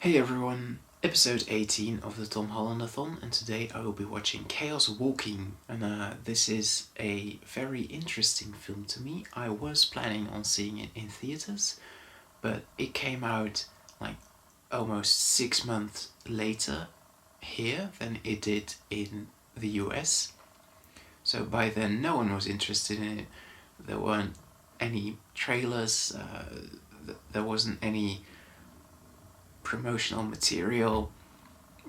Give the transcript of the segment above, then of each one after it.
Hey everyone, episode 18 of the Tom Hollandathon, and today I will be watching Chaos Walking. And this is a very interesting film to me. I was planning on seeing it in theaters, but it came out like almost 6 months later here than it did in the US. So by then, no one was interested in it. There weren't any trailers, there wasn't any promotional material,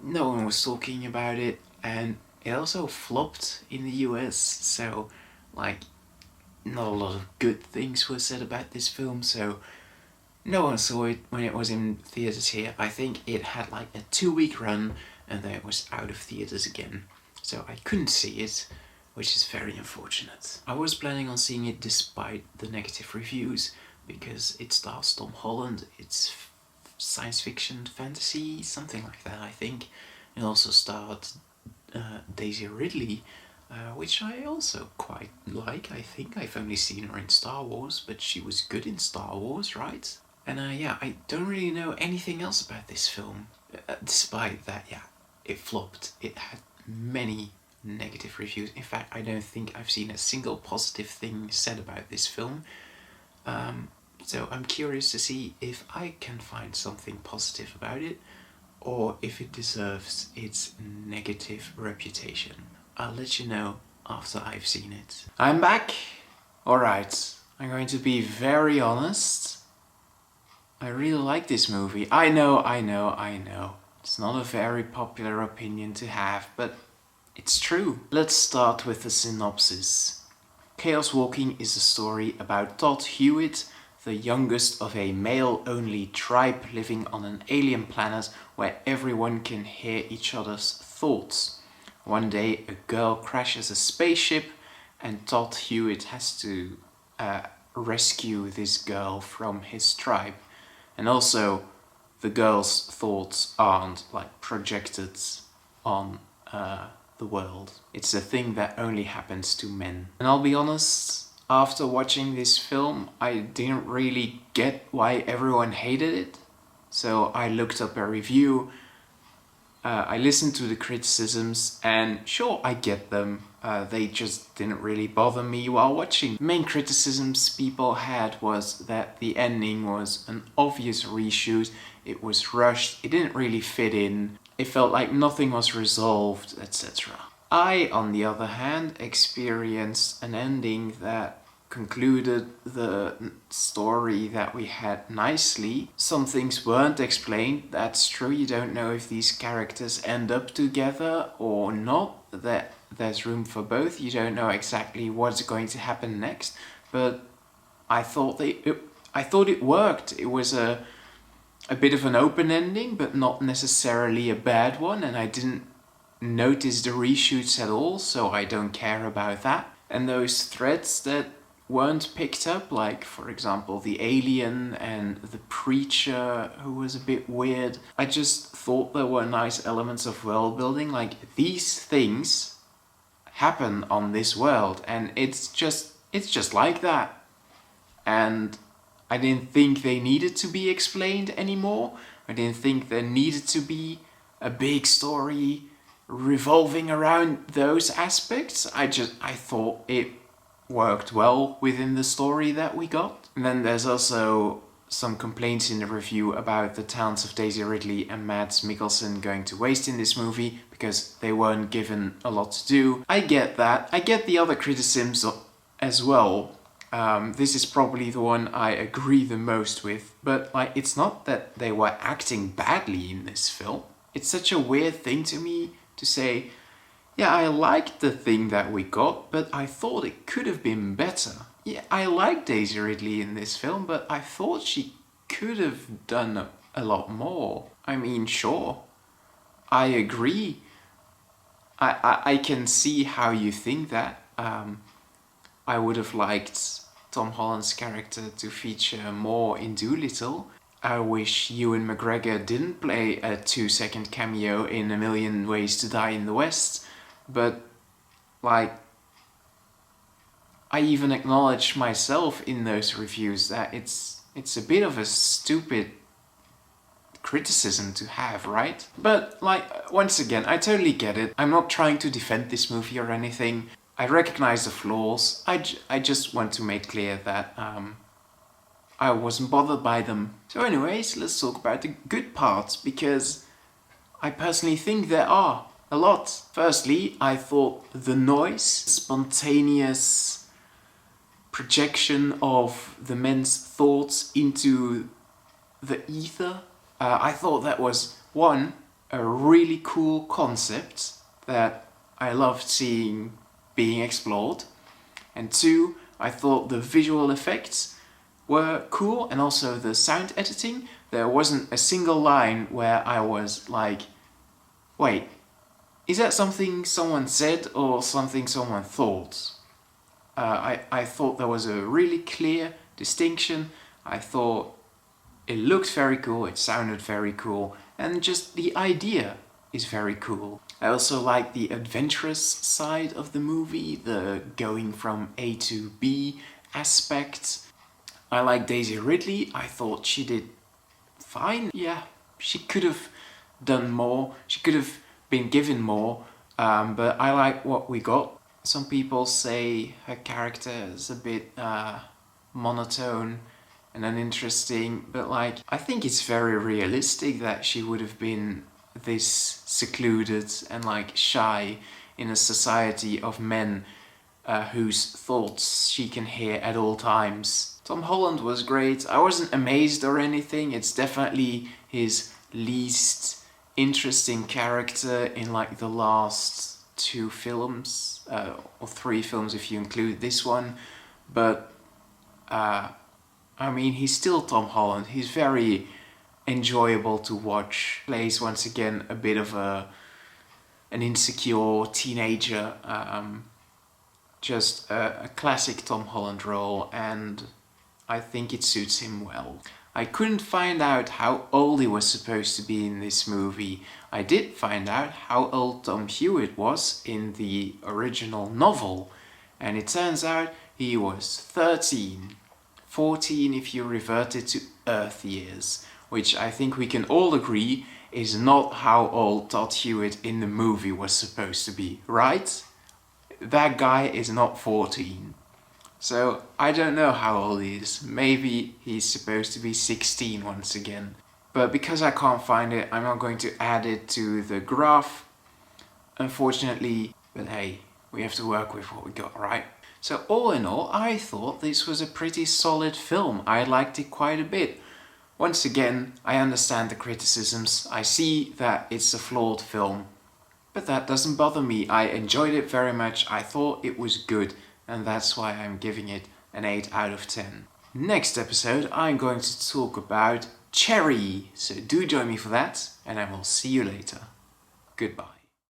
no one was talking about it, and it also flopped in the US, so like not a lot of good things were said about this film, so no one saw it when it was in theaters here. I think it had like a 2 week run and then it was out of theaters again, so I couldn't see it, which is very unfortunate. I was planning on seeing it despite the negative reviews because it stars Tom Holland. It's science fiction, fantasy, something like that, I think. It also starred Daisy Ridley, which I also quite like, I think. I've only seen her in Star Wars, but she was good in Star Wars, right? And yeah, I don't really know anything else about this film, despite that, yeah, it flopped. It had many negative reviews. In fact, I don't think I've seen a single positive thing said about this film. So I'm curious to see if I can find something positive about it, or if it deserves its negative reputation. I'll let you know after I've seen it. I'm back! Alright, I'm going to be very honest. I really like this movie. I know. It's not a very popular opinion to have, but it's true. Let's start with the synopsis. Chaos Walking is a story about Todd Hewitt, the youngest of a male-only tribe living on an alien planet where everyone can hear each other's thoughts. One day, a girl crashes a spaceship and Todd Hewitt has to rescue this girl from his tribe. And also, the girl's thoughts aren't like projected on the world. It's a thing that only happens to men. And I'll be honest, after watching this film, I didn't really get why everyone hated it. So I looked up a review, I listened to the criticisms, and sure, I get them. They just didn't really bother me while watching. The main criticisms people had was that the ending was an obvious reshoot, it was rushed, it didn't really fit in, it felt like nothing was resolved, etc. I, on the other hand, experienced an ending that concluded the story that we had nicely. Some things weren't explained, that's true. You don't know if these characters end up together or not. That there's room for both. You don't know exactly what's going to happen next, but I thought it worked. It was a bit of an open ending, but not necessarily a bad one, and I didn't notice the reshoots at all, so I don't care about that. And those threads that weren't picked up, like for example the alien and the preacher who was a bit weird, I just thought there were nice elements of world building, like these things happen on this world and it's just like that. And I didn't think they needed to be explained anymore. I didn't think there needed to be a big story revolving around those aspects. I thought it worked well within the story that we got. And then there's also some complaints in the review about the talents of Daisy Ridley and Mads Mikkelsen going to waste in this movie because they weren't given a lot to do. I get that. I get the other criticisms as well. This is probably the one I agree the most with, but like, it's not that they were acting badly in this film. It's such a weird thing to me to say, yeah, I liked the thing that we got, but I thought it could have been better. Yeah, I like Daisy Ridley in this film, but I thought she could have done a lot more. I mean, sure, I agree. I can see how you think that. I would have liked Tom Holland's character to feature more in Dolittle. I wish Ewan McGregor didn't play a 2-second cameo in A Million Ways to Die in the West, but like, I even acknowledge myself in those reviews that it's a bit of a stupid criticism to have, right? But like, once again, I totally get it. I'm not trying to defend this movie or anything. I recognize the flaws. I just want to make clear that I wasn't bothered by them. So anyways, let's talk about the good parts, because I personally think there are a lot. Firstly, I thought the noise, spontaneous projection of the men's thoughts into the ether, I thought that was, one, a really cool concept that I loved seeing being explored, and two, I thought the visual effects were cool, and also the sound editing. There wasn't a single line where I was like, wait, is that something someone said or something someone thought? I thought there was a really clear distinction. I thought it looked very cool, it sounded very cool, and just the idea is very cool. I also like the adventurous side of the movie, the going from A to B aspect. I like Daisy Ridley. I thought she did fine. Yeah, she could have done more. She could have been given more, but I like what we got. Some people say her character is a bit monotone and uninteresting, but like, I think it's very realistic that she would have been this secluded and like shy in a society of men whose thoughts she can hear at all times. Tom Holland was great. I wasn't amazed or anything. It's definitely his least interesting character in like the last 2 films, or 3 films if you include this one, but I mean, he's still Tom Holland. He's very enjoyable to watch. Plays once again a bit of an insecure teenager, just a classic Tom Holland role, and I think it suits him well. I couldn't find out how old he was supposed to be in this movie. I did find out how old Tom Hewitt was in the original novel, and it turns out he was 13. 14 if you revert it to Earth years, which I think we can all agree is not how old Todd Hewitt in the movie was supposed to be, right? That guy is not 14. So I don't know how old he is. Maybe he's supposed to be 16 once again. But because I can't find it, I'm not going to add it to the graph, unfortunately. But hey, we have to work with what we got, right? So all in all, I thought this was a pretty solid film. I liked it quite a bit. Once again, I understand the criticisms. I see that it's a flawed film. But that doesn't bother me. I enjoyed it very much. I thought it was good. And that's why I'm giving it an 8 out of 10. Next episode, I'm going to talk about Cherry. So do join me for that. And I will see you later. Goodbye.